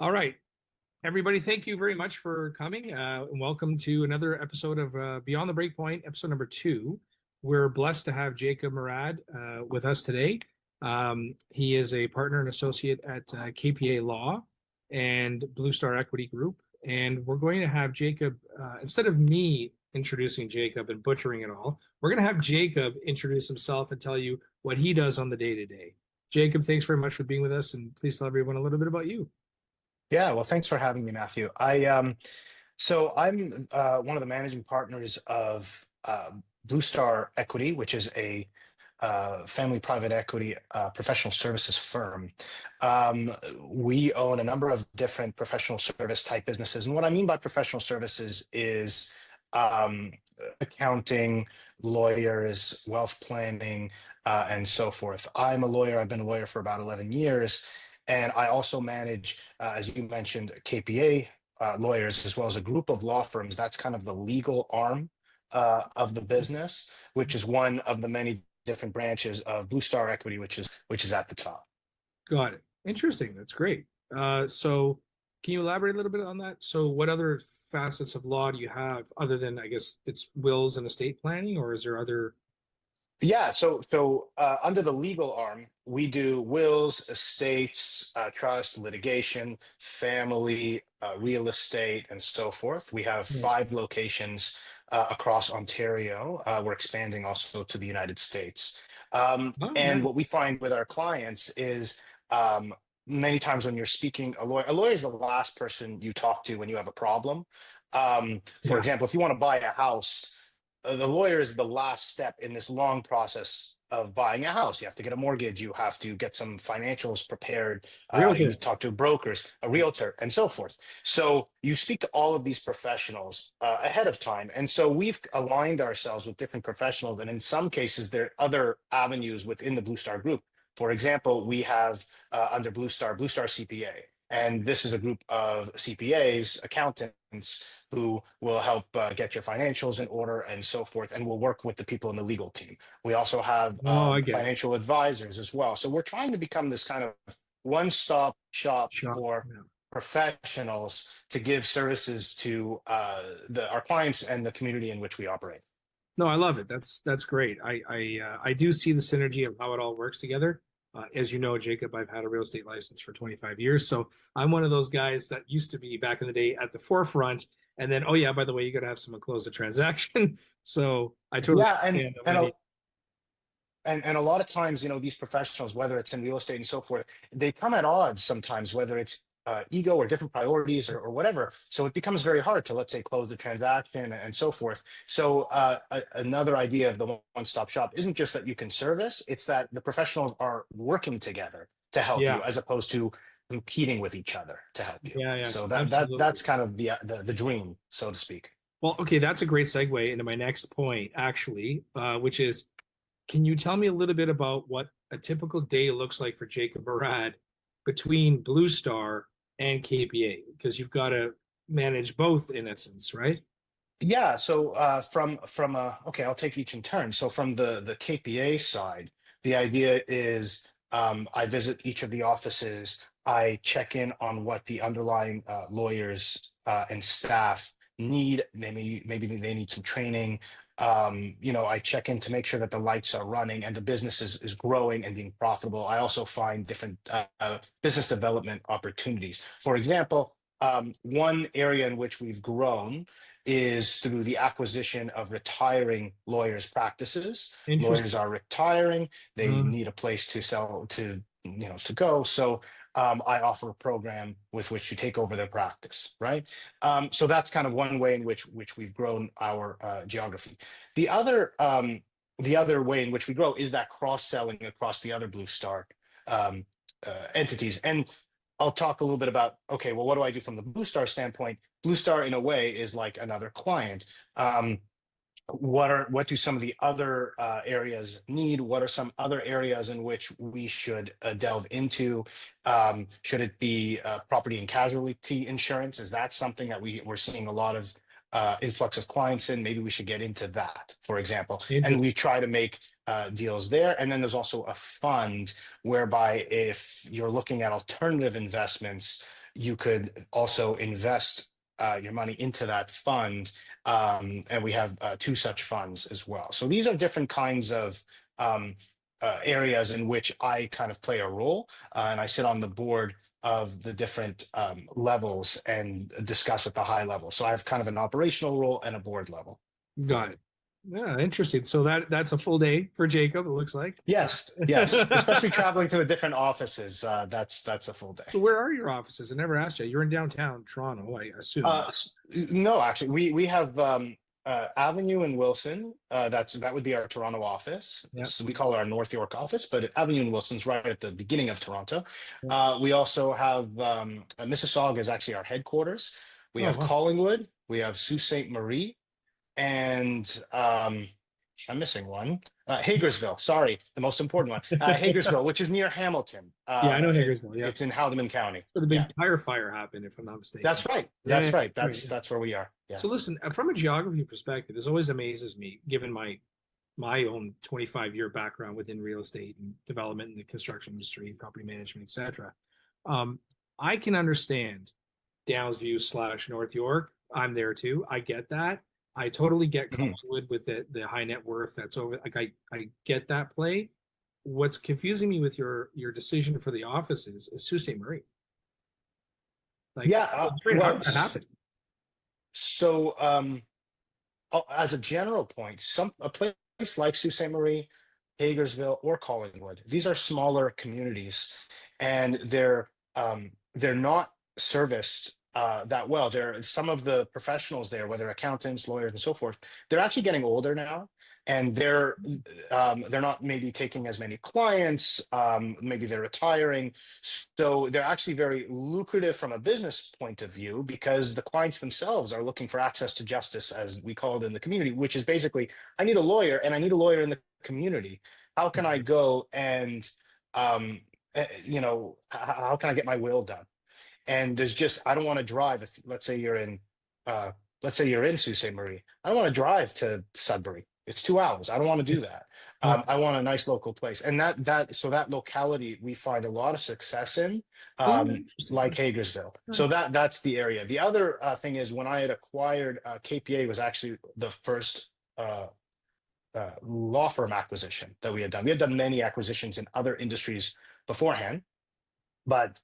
All right, everybody, thank you very much for coming. And welcome to another episode of Beyond the Breakpoint, episode number 2. We're blessed to have Jacob Murad with us today. He is a partner and associate at KPA Law and Blue Star Equity Group. And we're going to have Jacob, instead of me introducing Jacob and butchering it all, we're going to have Jacob introduce himself and tell you what he does on the day to day. Jacob, thanks very much for being with us, and please tell everyone a little bit about you. Yeah, well, thanks for having me, Matthew. So I'm one of the managing partners of Blue Star Equity, which is a family private equity professional services firm. We own a number of different professional service type businesses, and what I mean by professional services is accounting, lawyers, wealth planning, and so forth. I'm a lawyer. I've been a lawyer for about 11 years. And I also manage, as you mentioned, KPA lawyers, as well as a group of law firms. That's kind of the legal arm of the business, which is one of the many different branches of Blue Star Equity, which is at the top. Got it. Interesting. That's great. So can you elaborate a little bit on that? So what other facets of law do you have other than, I guess, it's wills and estate planning, or is there other? Yeah, so under the legal arm, we do wills, estates, trust, litigation, family, real estate, and so forth. We have Yeah. 5 locations across Ontario. We're expanding also to the United States. Oh, And nice. what we find with our clients is many times when you're speaking, a lawyer is the last person you talk to when you have a problem. For Yeah. example, if you want to buy a house, the lawyer is the last step in this long process of buying a house. You have to get a mortgage, you have to get some financials prepared, you Realtor. talk to brokers, a realtor, and so forth. So you speak to all of these professionals ahead of time. And so we've aligned ourselves with different professionals. And in some cases, there are other avenues within the Blue Star Group. For example, we have under Blue Star CPA. And this is a group of CPAs, accountants, who will help get your financials in order and so forth, and will work with the people in the legal team. We also have Oh, I get it. financial advisors as well. So we're trying to become this kind of one-stop shop Shop. for Yeah. professionals to give services to our clients and the community in which we operate. No, I love it. That's great. I do see the synergy of how it all works together. As you know, Jacob, I've had a real estate license for 25 years, so I'm one of those guys that used to be back in the day at the forefront. And then, oh yeah, by the way, you got to have someone close the transaction. So I totally Yeah, understand. When I mean, and a lot of times, these professionals, whether it's in real estate and so forth, they come at odds sometimes, whether it's ego or different priorities or whatever. So it becomes very hard to, let's say, close the transaction and so forth. So another idea of the one-stop shop isn't just that you can service, it's that the professionals are working together to help you yeah, as opposed to competing with each other to help you. yeah, yeah, So that's absolutely. kind of the dream, so to speak. Well, okay, that's a great segue into my next point, actually, which is, can you tell me a little bit about what a typical day looks like for Jacob Murad between Blue Star and KPA? Because you've got to manage both in essence, right? Yeah, so okay, I'll take each in turn. So from the KPA side, the idea is I visit each of the offices. I check in on what the underlying lawyers and staff need. Maybe they need some training. I check in to make sure that the lights are running and the business is growing and being profitable. I also find different business development opportunities. For example, one area in which we've grown is through the acquisition of retiring lawyers' practices. Lawyers Interesting. are retiring; they Uh, need a place to sell to go. So I offer a program with which to take over their practice. Right. So that's kind of one way in which we've grown our geography. The other the other way in which we grow is that cross selling across the other Blue Star entities. And I'll talk a little bit about, okay, well, what do I do from the Blue Star standpoint? Blue Star, in a way, is like another client. What do some of the other areas need? What are some other areas in which we should delve into? Should it be property and casualty insurance? Is that something that we're seeing a lot of influx of clients in? Maybe we should get into that, for example. And interesting. we try to make deals there. And then there's also a fund whereby if you're looking at alternative investments, you could also invest your money into that fund. And we have two such funds as well. So these are different kinds of areas in which I kind of play a role, and I sit on the board of the different levels and discuss at the high level. So I have kind of an operational role and a board level. Got it. Yeah, interesting. So that's a full day for Jacob, it looks like. Yes, yes, especially traveling to the different offices. That's a full day. So where are your offices? I never asked you. You're in downtown Toronto, I assume. No, actually, we have Avenue and Wilson. That would be our Toronto office. Yeah. So we call it our North York office, but Avenue and Wilson's right at the beginning of Toronto. Yeah. We also have Mississauga is actually our headquarters. We have wow. Collingwood. We have Sault Ste. Marie, and I'm missing one. Hagersville, sorry, the most important one. Hagersville, which is near Hamilton. Yeah, I know Hagersville. Yeah, It's in Haldimand County. where the big Yeah. tire fire happened, if I'm not mistaken. That's right. That's Yeah, right. right. That's where we are. Yeah. So listen, from a geography perspective, this always amazes me, given my own 25-year background within real estate and development in the construction industry, property management, etc. I can understand Downsview / North York. I'm there too. I get that. I totally get Mhm. Collingwood with the high net worth that's over. Like I get that play. What's confusing me with your decision for the offices is Sault Ste. Marie. Like, Yeah. how Well, did that happen? so as a general point, a place like Sault Ste. Marie, Hagersville, or Collingwood, these are smaller communities, and they're not serviced that well. There, some of the professionals there, whether accountants, lawyers, and so forth, they're actually getting older now, and they're not maybe taking as many clients. Maybe they're retiring, so they're actually very lucrative from a business point of view because the clients themselves are looking for access to justice, as we call it in the community, which is basically, I need a lawyer, and I need a lawyer in the community. How can I go and how can I get my will done? And there's just, I don't want to drive. Let's say you're in Sault Ste. Marie. I don't want to drive to Sudbury. It's 2 hours. I don't want to do that. Yeah. I want a nice local place, and that locality we find a lot of success in, Isn't that interesting? like Hagersville. So that's the area. The other thing is, when I had acquired KPA, was actually the first law firm acquisition that we had done. We had done many acquisitions in other industries beforehand, but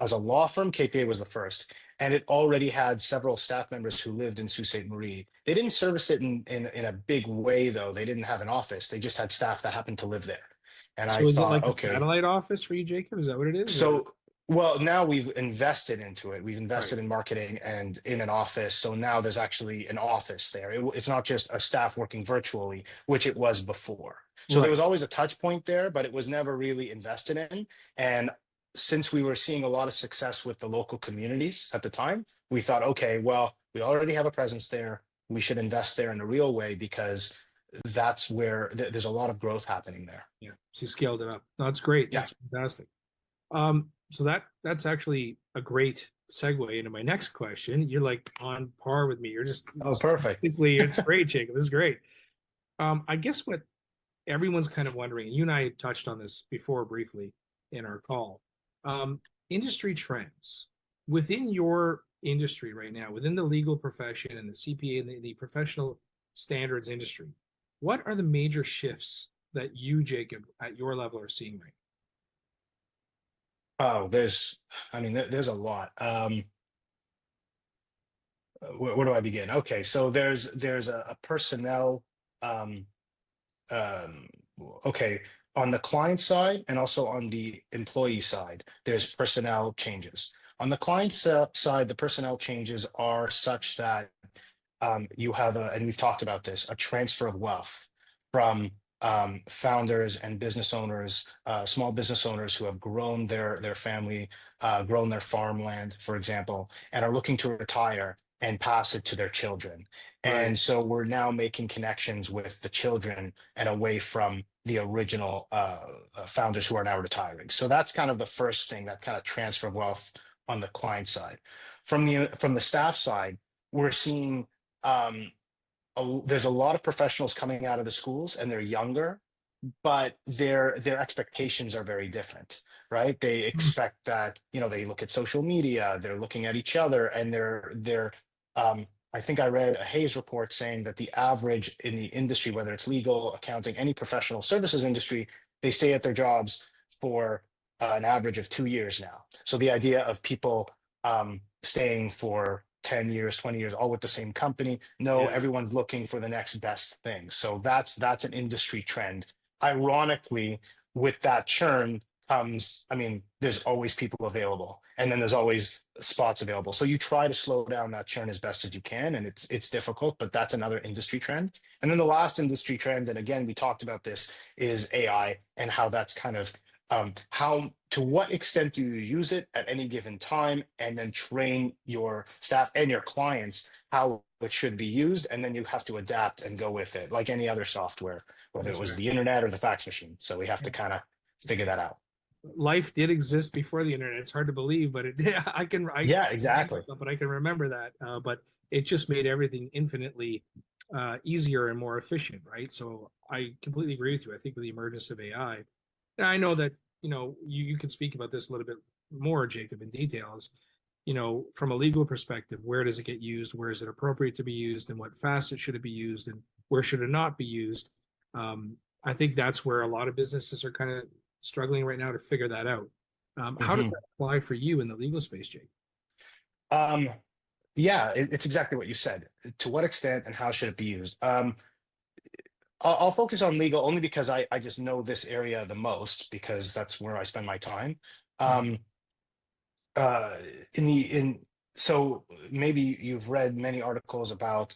as a law firm, KPA was the first, and it already had several staff members who lived in Sault Ste. Marie. They didn't service it in a big way, though. They didn't have an office. They just had staff that happened to live there. And So I is it thought, like a okay, satellite office for you, Jacob? Is that what it is? so well, now we've invested into it. We've invested Right. in marketing and in an office. So now there's actually an office there. It's not just a staff working virtually, which it was before. So Right. there was always a touch point there, but it was never really invested in. And since we were seeing a lot of success with the local communities at the time, we thought, okay, well, we already have a presence there. We should invest there in a real way, because that's where there's a lot of growth happening there. Yeah. So you scaled it up. No, that's great. Yeah. That's fantastic. So that's actually a great segue into my next question. You're like on par with me. You're just Oh, perfect. it's great, Jacob. This is great. I guess what everyone's kind of wondering, and you and I touched on this before briefly in our call, industry trends within your industry right now, within the legal profession and the CPA and the professional standards industry. What are the major shifts that you, Jacob, at your level are seeing right Oh, there's a lot. Where do I begin? Okay, so there's a personnel, um, um, okay, on the client side and also on the employee side, there's personnel changes. On the client side, the personnel changes are such that you have and we've talked about this, a transfer of wealth from founders and business owners, small business owners who have grown their family, grown their farmland, for example, and are looking to retire and pass it to their children. now? And so we're now making connections with the children and away from the original founders who are now retiring. So that's kind of the first thing, that kind of transfer of wealth on the client side. From the staff side, we're seeing there's a lot of professionals coming out of the schools, and they're younger, but their expectations are very different, right? They Mm. expect that, they look at social media, they're looking at each other, and I think I read a Hayes report saying that the average in the industry, whether it's legal, accounting, any professional services industry, they stay at their jobs for an average of 2 years now. So the idea of people staying for 10 years, 20 years, all with the same company. No, Yeah. everyone's looking for the next best thing. So that's an industry trend. Ironically, with that churn comes, I mean, there's always people available, and then there's always spots available. So you try to slow down that churn as best as you can, and it's difficult, but that's another industry trend. And then the last industry trend, and again, we talked about this, is AI and how that's kind of how to what extent do you use it at any given time, and then train your staff and your clients how it should be used, and then you have to adapt and go with it like any other software, whether it That's was right. the internet or the fax machine. So we have to kind of figure that out. Life did exist before the internet. It's hard to believe, but it did. I Yeah, date exactly. myself, but I can remember that. But it just made everything infinitely easier and more efficient, right? So I completely agree with you. I think with the emergence of AI, and I know that you could speak about this a little bit more, Jacob, in details. From a legal perspective, where does it get used? Where is it appropriate to be used? And what facet should it be used? And where should it not be used? I think that's where a lot of businesses are kind of struggling right now to figure that out. How does hmm that apply for you in the legal space, Jake? Um, yeah, it's exactly what you said. To what extent and how should it be used? I'll focus on legal only because I just know this area the most because that's where I spend my time. Mm. Um, uh, in the in so maybe you've read many articles about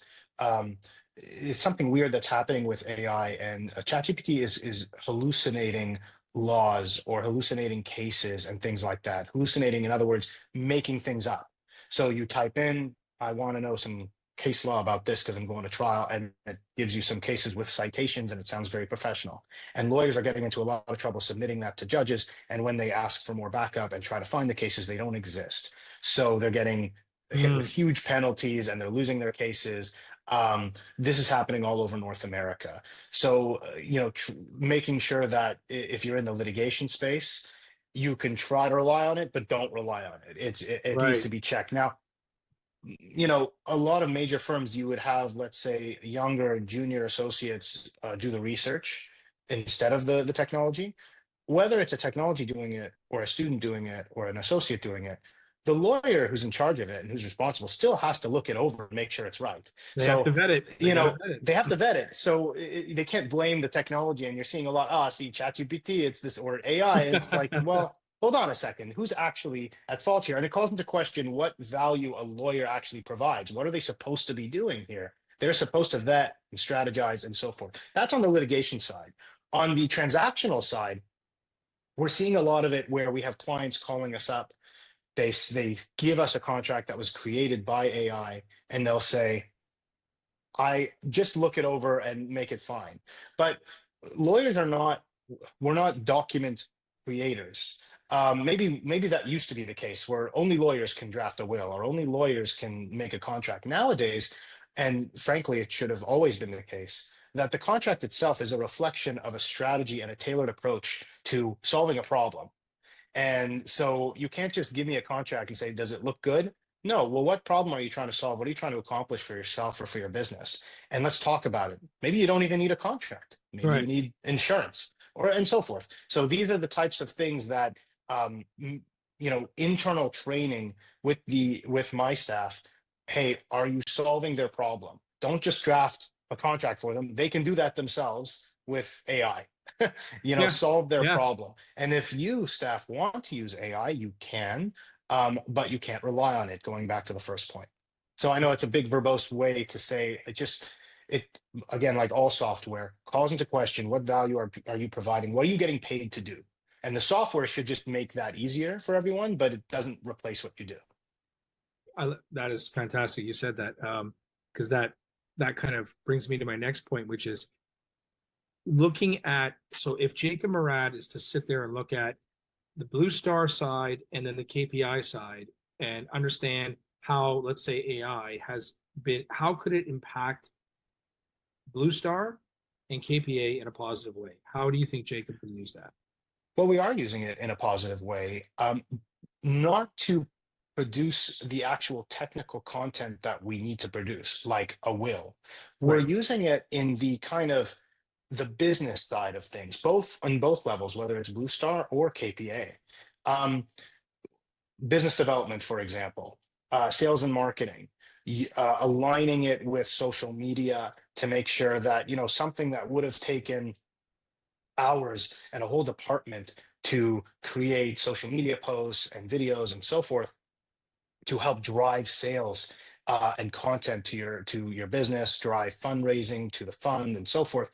it's something weird that's happening with AI, and ChatGPT is hallucinating laws or hallucinating cases and things like that. Hallucinating, in other words, making things up. So you type in, I want to know some case law about this because I'm going to trial, and it gives you some cases with citations, and it sounds very professional. And lawyers are getting into a lot of trouble submitting that to judges, and when they ask for more backup and try to find the cases, they don't exist. So they're getting hit with Mm. huge penalties, and they're losing their cases. This is happening all over North America. So, making sure that if you're in the litigation space, you can try to rely on it, but don't rely on it. It needs Right. to be checked. Now, a lot of major firms, you would have, let's say, younger junior associates do the research instead of the technology. Whether it's a technology doing it or a student doing it or an associate doing it, the lawyer who's in charge of it and who's responsible still has to look it over and make sure it's right. They have So, to vet it. They got to vet it. they have to vet it. So they can't blame the technology. And you're seeing a lot, see, ChatGPT, it's this, or AI. It's like, well, hold on a second. Who's actually at fault here? And it calls into question what value a lawyer actually provides. What are they supposed to be doing here? They're supposed to vet and strategize and so forth. That's on the litigation side. On the transactional side, we're seeing a lot of it where we have clients calling us up. They give us a contract that was created by AI, and they'll say, I just look it over and make it fine. But lawyers are not, we're not document creators. Maybe that used to be the case where only lawyers can draft a will or only lawyers can make a contract. Nowadays, and frankly, it should have always been the case, that the contract itself is a reflection of a strategy and a tailored approach to solving a problem. And so you can't just give me a contract and say, does it look good? No. Well, what problem are you trying to solve? What are you trying to accomplish for yourself or for your business? And let's talk about it. Maybe you don't even need a contract. Maybe you Right. need insurance or and so forth. So these are the types of things that internal training with my staff. Hey, are you solving their problem? Don't just draft a contract for them. They can do that themselves with AI. Yeah. Solve their Yeah. problem. And if you staff want to use AI, you can, but you can't rely on it, going back to the first point. So I know it's a big verbose way to say it again, like all software, calls into question what value are you providing? What are you getting paid to do? And the software should just make that easier for everyone, but it doesn't replace what you do. That is fantastic. You said that because that kind of brings me to my next point, which is looking at, so if Jacob Murad is to sit there and look at the Blue Star side and then the KPI side and understand how, let's say, AI has been, how could it impact Blue Star and KPA in a positive way? How do you think Jacob can use that? Well, we are using it in a positive way, not to produce the actual technical content that we need to produce, like a will. We're Right. using it in the kind of the business side of things, both on both levels, whether it's Blue Star or KPA. Um, Business development, for example, sales and marketing, aligning it with social media to make sure that, something that would have taken hours and a whole department to create social media posts and videos and so forth to help drive sales and content to your business, drive fundraising to the fund and so forth.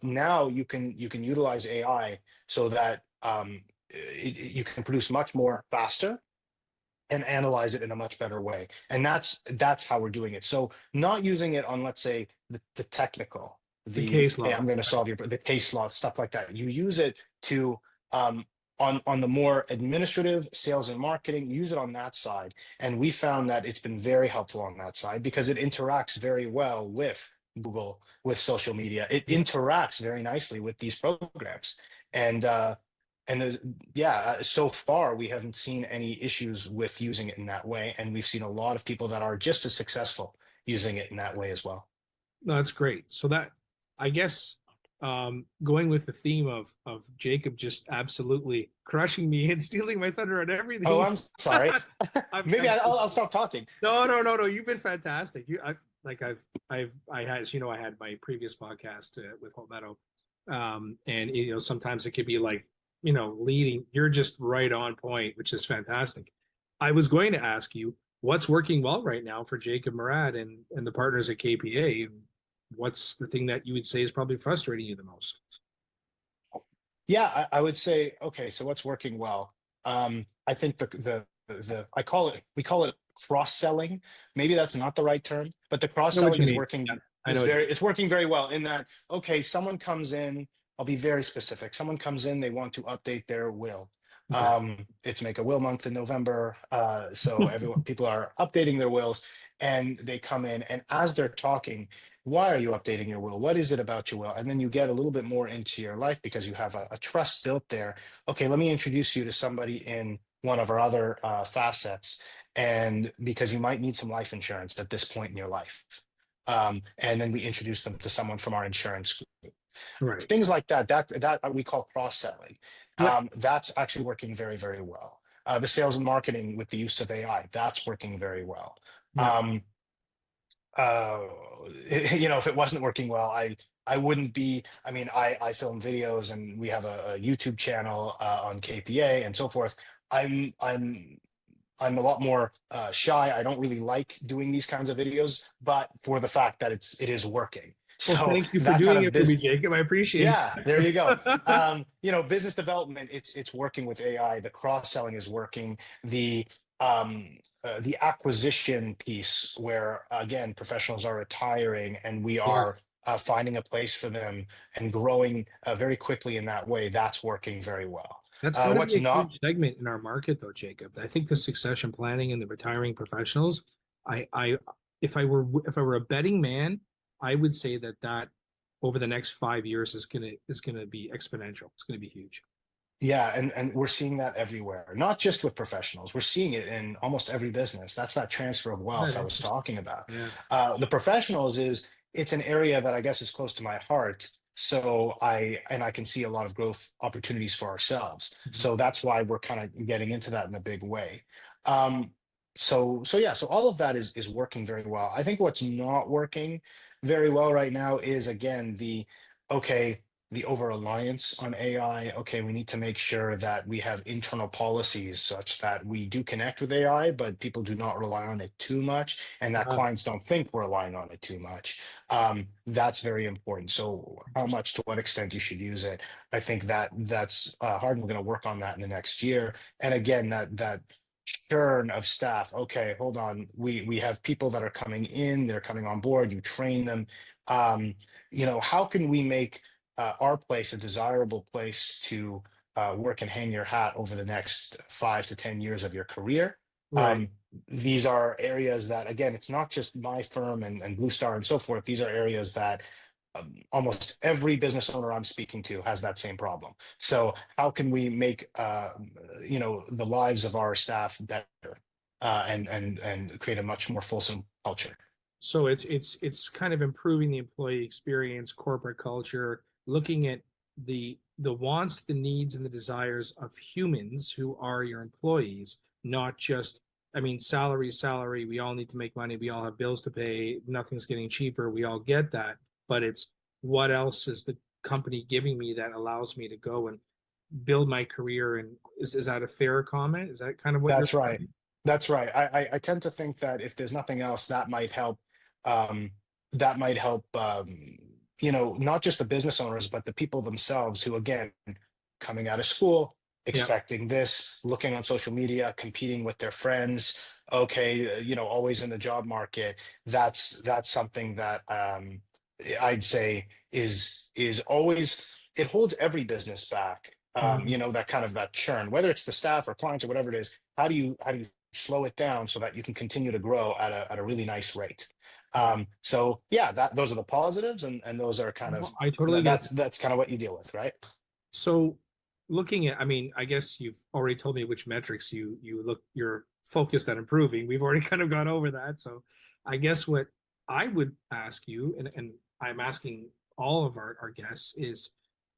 Now you can utilize AI so that you can produce much more faster and analyze it in a much better way. And that's how we're doing it. So not using it on, let's say, the technical, The case hey, law. I'm going to solve the case law, stuff like that. You use it to on the more administrative sales and marketing, use it on that side. And we found that it's been very helpful on that side because it interacts very well with Google, with social media. It Yeah. interacts very nicely with these programs. And there's, yeah, so far we haven't seen any issues with using it in that way, and we've seen a lot of people that are just as successful using it in that way as well. No, that's great. So that, I guess, going with the theme of Jacob just absolutely crushing me and stealing my thunder on Oh, everything. I'm sorry. Maybe I'm I'll stop talking. no, no, no, no. You've been fantastic. I had, as you know, I had my previous podcast with Hope Meadow, and sometimes it could be like, leading. You're just right on point, which is fantastic. I was going to ask you what's working well right now for Jacob Murad and the partners at KPA. What's the thing that you would say is probably frustrating you the most? Yeah, I would say, okay, so what's working well? I think we call it cross-selling. Maybe that's not the right term, but the I know what cross-selling you is mean. working Yeah, I know what you mean. it's working very well in that, okay, someone comes in, I'll be very specific. Someone comes in, they want to update their will. Okay. It's Make a Will Month in November. So people are updating their wills and they come in, and as they're talking, why are you updating your will? What is it about your will? And then you get a little bit more into your life because you have a trust built there. Okay, let me introduce you to somebody in one of our other facets, and because you might need some life insurance at this point in your life. And then we introduce them to someone from our insurance group. Right. Things like that we call cross-selling. Yeah. That's actually working very, very well. The sales and marketing with the use of AI, that's working very well. Yeah. Um, if it wasn't working well, I wouldn't be. I mean, I film videos, and we have a YouTube channel on KPA and so forth. I'm a lot more shy. I don't really like doing these kinds of videos, but for the fact that it is working. Well, So thank you for that kind doing of it for me, business, Jacob. I appreciate yeah, there you go. it. Business development, it's working with AI. The cross-selling is working. The acquisition piece, where again, professionals are retiring, and we Yeah. are finding a place for them and growing very quickly in that way. That's working very well. That's got to be What's a not huge segment in our market, though, Jacob. I think the succession planning and the retiring professionals. I, if I were a betting man, I would say that over the next 5 years is gonna be exponential. It's gonna be huge. Yeah, and we're seeing that everywhere, not just with professionals. We're seeing it in almost every business. That's that transfer of Isn't wealth that I was interesting? talking about. Yeah. The professionals it's an area that I guess is close to my heart. So I can see a lot of growth opportunities for ourselves. Mhm. So that's why we're kind of getting into that in a big way. So yeah, so all of that is working very well. I think what's not working very well right now is again okay the over reliance on AI. Okay, we need to make sure that we have internal policies such that we do connect with AI, but people do not rely on it too much, and that Ah, clients don't think we're relying on it too much. That's very important. So, how interesting. much, to what extent you should use it, I think that's hard. And we're going to work on that in the next year. And again, that churn of staff. Okay, hold on. We have people that are coming in. They're coming on board. You train them. Um, how can we make our place a desirable place to work and hang your hat over the next 5 to 10 years of your career? Right. Um, these are areas that, again, it's not just my firm and Blue Star and so forth. These are areas that almost every business owner I'm speaking to has that same problem. So how can we make the lives of our staff better, and create a much more fulsome culture? So it's kind of improving the employee experience, corporate culture, looking at the wants, the needs, and the desires of humans who are your employees, not just, I mean, salary is salary. We all need to make money. We all have bills to pay. Nothing's getting cheaper. We all get that. But it's what else is the company giving me that allows me to go and build my career? And is that a fair comment? Is that kind of what you're That's right. saying? That's right. I tend to think that if there's nothing else, um, that might help, not just the business owners, but the people themselves who, again, coming out of school, Yeah. expecting this, looking on social media, competing with their friends, okay, always in the job market. That's something that I'd say is always, it holds every business back. Mhm. That kind of that churn, whether it's the staff or clients or whatever it is. How do you slow it down so that you can continue to grow at a really nice rate? Yeah. So yeah, those are the positives, and those are kind of No, I totally get it. that's kind of what you deal with, right? So looking at, I mean, I guess you've already told me which metrics you're focused on improving. We've already kind of gone over that. So I guess what I would ask you, and I'm asking all of our guests, is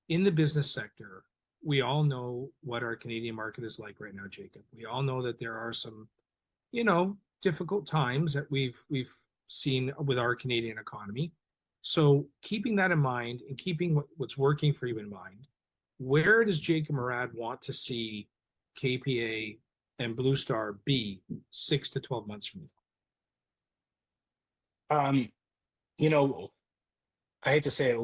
in the business sector, we all know what our Canadian market is like right now, Jacob. We all know that there are some, difficult times that we've seen with our Canadian economy. So keeping that in mind and keeping what's working for you in mind, where does Jacob Murad want to see KPA and Blue Star be 6 to 12 months from now? Um, you know, I hate to say it,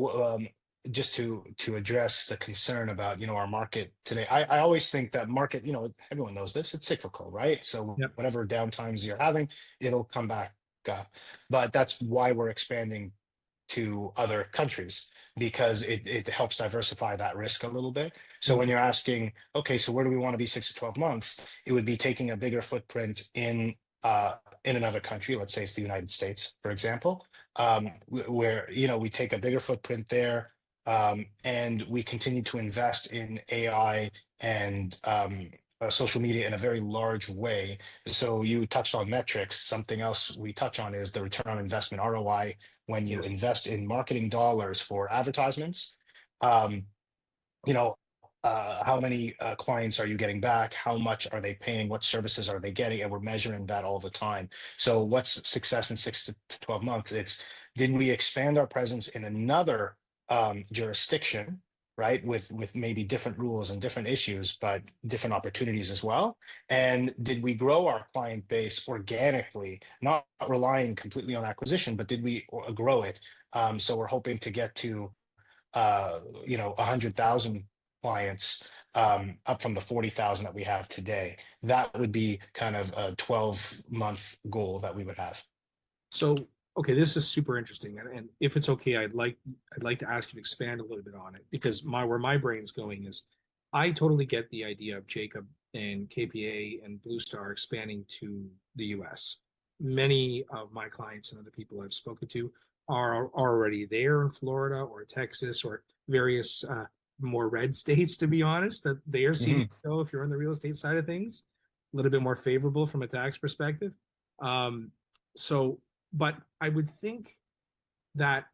just to address the concern about our market today. I always think that market, everyone knows this, it's cyclical, right? So Yep. whatever downtimes you're having, it'll come back up. But that's why we're expanding to other countries, because it helps diversify that risk a little bit. So when Mhm. you're asking, okay, so where do we want to be 6 to 12 months? It would be taking a bigger footprint in another country. Let's say it's the United States, for example, where we take a bigger footprint there, and we continue to invest in AI and social media in a very large way. So you touched on metrics. Something else we touch on is the return on investment, ROI, when you Yes. invest in marketing dollars for advertisements. um, you know, how many clients are you getting back? How much are they paying? What services are they getting? And we're measuring that all the time. So what's success in 6 to 12 months? It's, did we expand our presence in another jurisdiction, right? With maybe different rules and different issues, but different opportunities as well. And did we grow our client base organically, not relying completely on acquisition, but did we grow it? So we're hoping to get to 100,000 clients, up from the 40,000 that we have today. That would be kind of a 12-month goal that we would have. So, okay, this is super interesting, and if it's okay, I'd like to ask you to expand a little bit on it because where my brain's going is, I totally get the idea of Jacob and KPA and Blue Star expanding to the U.S. Many of my clients and other people I've spoken to are already there in Florida or Texas or various more red states, to be honest, that they are seeming Mhm. to go, if you're on the real estate side of things, a little bit more favorable from a tax perspective. Um, so but I would think that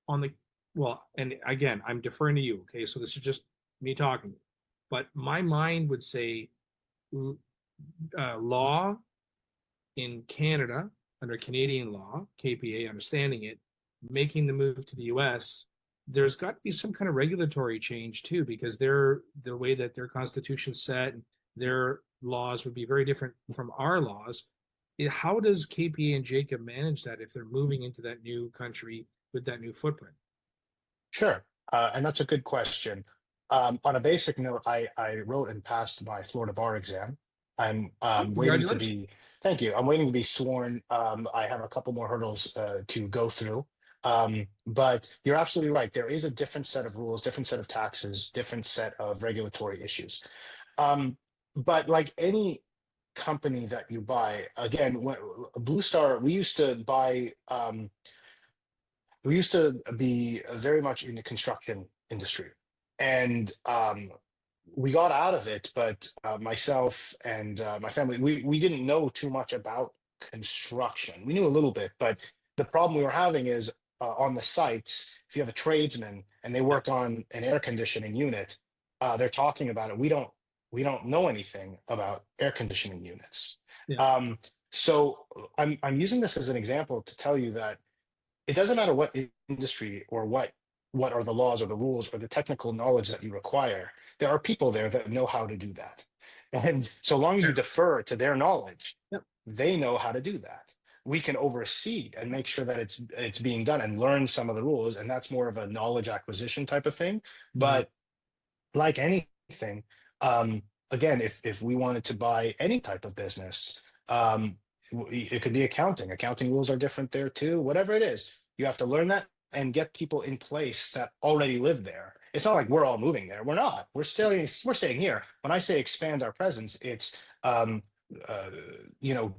on the, well, and again, I'm deferring to you. Okay. So this is just me talking. But my mind would say law in Canada under Canadian law, KPA understanding it, making the move to the US, there's got to be some kind of regulatory change too, because the way that their constitution's set, their laws would be very different from our laws. How does KPA and Jacob manage that if they're moving into that new country with that new footprint? Sure. And that's a good question. On a basic note, I wrote and passed my Florida bar exam. I'm Oh, waiting to congratulations. be, thank you. I'm waiting to be sworn. I have a couple more hurdles to go through. But you're absolutely right. There is a different set of rules, different set of taxes, different set of regulatory issues. Um, but like any company that you buy, again, Blue Star, we used to buy. we used to be very much in the construction industry, and we got out of it. But myself and my family, we didn't know too much about construction. We knew a little bit, but the problem we were having is on the sites, if you have a tradesman and they Yeah. work on an air conditioning unit, they're talking about it. We don't know anything about air conditioning units. Yeah. Um, so I'm using this as an example to tell you that it doesn't matter what industry or what are the laws or the rules or the technical knowledge that you require. There are people there that know how to do that. And so long as you Fair. defer to their knowledge, Yep. they know how to do that. We can oversee and make sure that it's being done and learn some of the rules. And that's more of a knowledge acquisition type of thing. Mhm. But like anything, again, if we wanted to buy any type of business, it could be accounting. Accounting rules are different there too. Whatever it is, you have to learn that and get people in place that already live there. It's not like we're all moving there. We're not. We're staying here. When I say expand our presence, it's um, uh,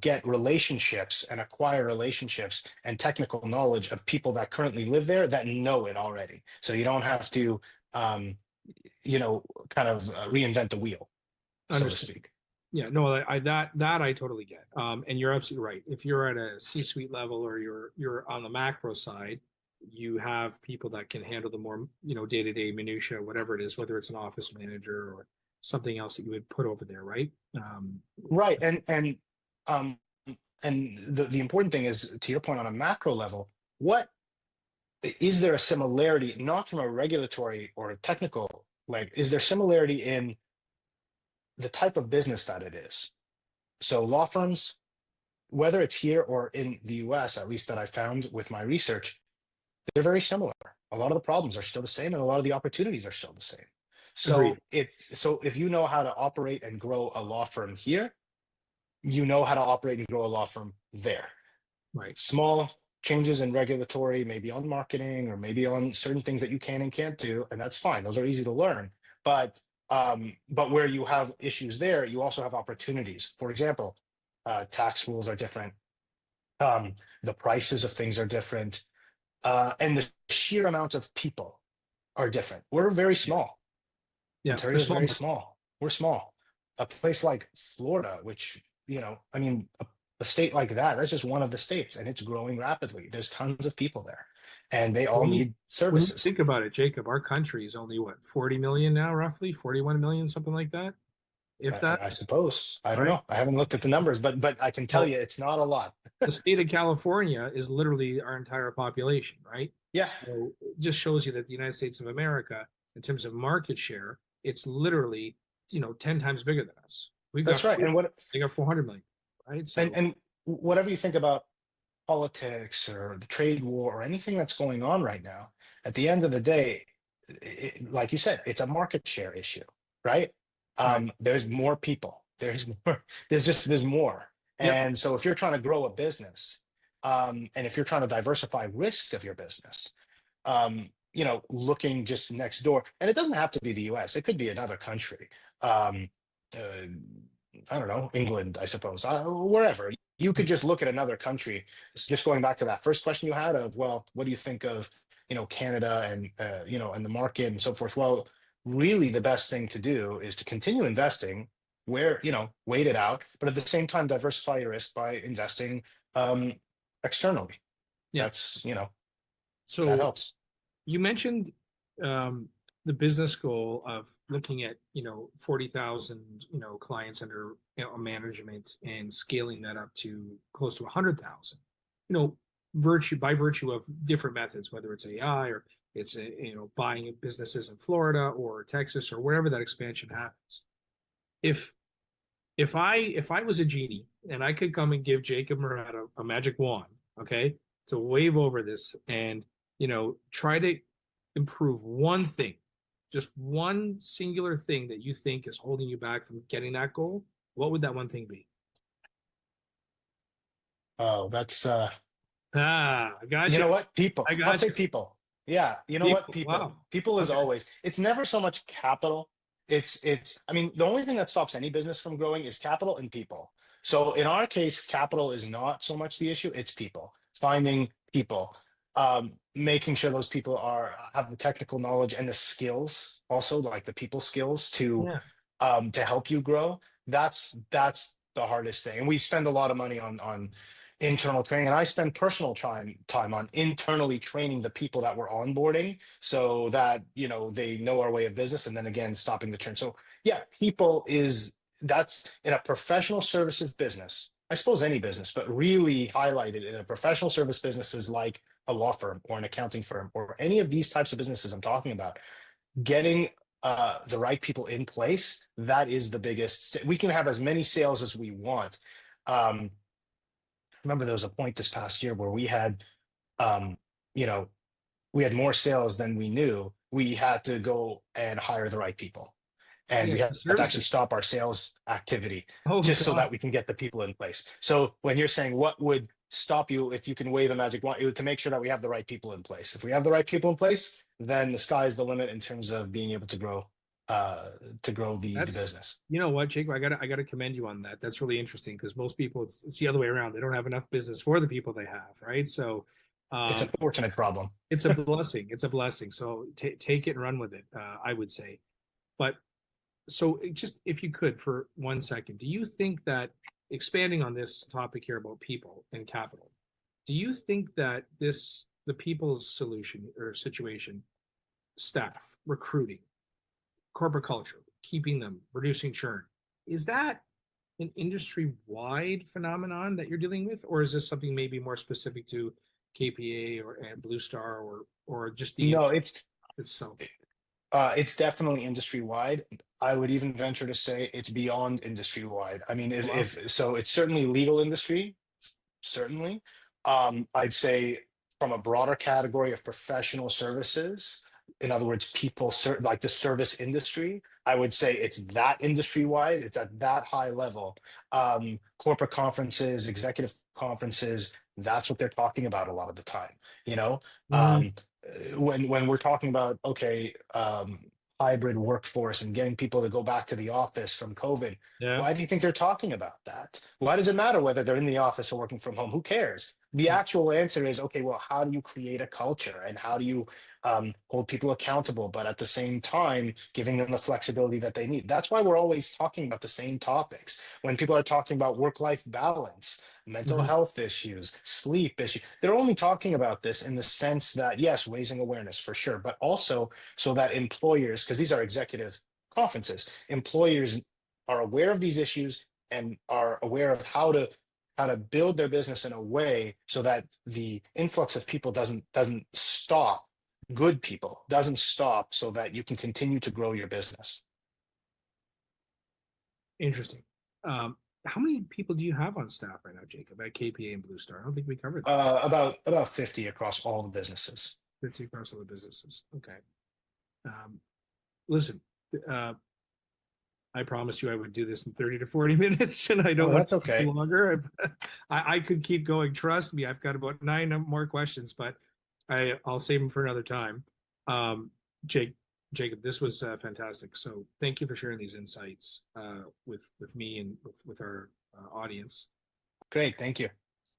get relationships and acquire relationships and technical knowledge of people that currently live there that know it already. So you don't have to um, kind of reinvent the wheel, so to Understood. speak. Yeah, no, that I totally get. And you're absolutely right. If you're at a C-suite level or you're on the macro side, you have people that can handle the more, day-to-day minutia, whatever it is, whether it's an office manager or something else that you would put over there, right? Right. Um, and the important thing is, to your point, on a macro level, what is there a similarity, not from a regulatory or a technical, like, is there similarity in the type of business that it is? So law firms, whether it's here or in the US, at least that I found with my research, they're very similar. A lot of the problems are still the same, and a lot of the opportunities are still the same. Agreed. So if you know how to operate and grow a law firm here, you know how to operate and grow a law firm there. Right. Small changes in regulatory, maybe on marketing or maybe on certain things that you can and can't do, and that's fine. Those are easy to learn. But where you have issues there, you also have opportunities. For example, tax rules are different. The prices of things are different, and the sheer amount of people are different. We're very small. Yeah, Ontario they're is small. very small. We're small. A place like Florida, which, I mean, a state like that, that's just one of the states, and it's growing rapidly. There's tons of people there, and they all When you need when you services. think about it, Jacob, our country is only what, 40 million now, roughly 41 million, something like that, if that. I suppose. I don't Right. know. I haven't looked at the numbers, but I can tell Well, you it's not a lot. the state of California is literally our entire population, right? Yeah, So it just shows you that the United States of America, in terms of market share, it's literally, 10 times bigger than us. We've got that's right. they got 400 million, right? So And whatever you think about politics or the trade war or anything that's going on right now, at the end of the day, like you said, it's a market share issue, right? right. There's more people. There's more. There's more. Yep. And so if you're trying to grow a business, and if you're trying to diversify risk of your business, looking just next door, and it doesn't have to be the U.S. It could be another country. Um, uh, I don't know, England, I suppose, wherever. You could just look at another country. It's just going back to that first question you had of, well, what do you think of, Canada and, and the market and so forth? Well, really the best thing to do is to continue investing where, wait it out, but at the same time, diversify your risk by investing um, externally. Yeah. That's, that So helps. you mentioned the business goal of looking at 40,000 clients under management and scaling that up to close to 100,000. Virtue of different methods, whether it's AI or it's buying businesses in Florida or Texas or wherever that expansion happens. If I was a genie and I could come and give Jacob Murad a magic wand, okay, to wave over this and try to improve one thing, just one singular thing that you think is holding you back from getting that goal, what would that one thing be? Oh, that's I got you you. know what? People. I I'll got say you. people. Yeah, you know what? People. People. Wow. People is Okay. always. It's never so much capital. It's I mean, the only thing that stops any business from growing is capital and people. So in our case, capital is not so much the issue, it's people. Finding people. making sure those people have the technical knowledge and the skills, also like the people skills Yeah. to help you grow. That's the hardest thing. And we spend a lot of money on internal training. And I spend personal time on internally training the people that we're onboarding so that, you know, they know our way of business, and then again, stopping the churn. So yeah, people is that's in a professional services business. I suppose any business, but really highlighted in a professional service business is like a law firm or an accounting firm or any of these types of businesses I'm talking about. Getting the right people in place, that is the biggest. We can have as many sales as we want. Um, remember there was a point this past year where we had, um, you know, we had more sales than we knew. We had to go and hire the right people, and Yeah. we had to actually Services. stop our sales activity Oh just so God. that we can get the people in place. So when you're saying what would stop you if you can wave a magic wand, it would to make sure that we have the right people in place. If we have the right people in place, then the sky is the limit in terms of being able uh to grow the That's, business. you know what, Jacob, I gotta commend you on that. That's really interesting because most people it's the other way around. They don't have enough business for the people they have, right? So It's a um fortunate problem. it's a blessing. It's a blessing. So take it and run with it, I would say. But so just if you could for 1 second, do you think that expanding on this topic here about people and capital, do you think that the people's solution or situation, staff, recruiting, corporate culture, keeping them, reducing churn, is that an industry-wide phenomenon that you're dealing with, or is this something maybe more specific to KPA or and Blue Star or just the No, industry itself? it's definitely industry wide. I would even venture to say it's beyond industry wide. I mean, Wow. if so, it's certainly legal industry, certainly. I'd say from a broader category of professional services, in other words, like the service industry, I would say it's that industry wide. It's at that high level. Corporate conferences, executive conferences, that's what they're talking about a lot of the time. You know, Mm, um, when we're talking about okay, hybrid workforce and getting people to go back to the office from COVID, yeah. why do you think they're talking about that? Why does it matter whether they're in the office or working from home? Who cares? The actual answer is okay, well, how do you create a culture and how do you hold people accountable, but at the same time, giving them the flexibility that they need? That's why we're always talking about the same topics. When people are talking about work life balance, mental Mhm. health issues, sleep issues, they're only talking about this in the sense that, yes, raising awareness for sure, but also so that employers, because these are executive conferences, employers are aware of these issues and are aware of how to build their business in a way so that the influx of people doesn't stop. Good people doesn't stop, so that you can continue to grow your business. Interesting. Um, how many people do you have on staff right now, Jacob, at KPA and Blue Star? I don't think we covered that. About 50 across all the businesses. 50 across all the businesses. Okay. Um, listen, uh, I promised you I would do this in 30 to 40 minutes, and I Oh, don't want that's to keep okay. you longer. I could keep going. Trust me, I've got about 9 more questions, but I'll save them for another time. Um, Jake, Jacob, this was fantastic. So thank you for sharing these insights with me and with our audience. Great, thank you.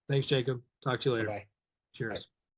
Thanks, Jacob. Talk to you Bye later. bye. Cheers.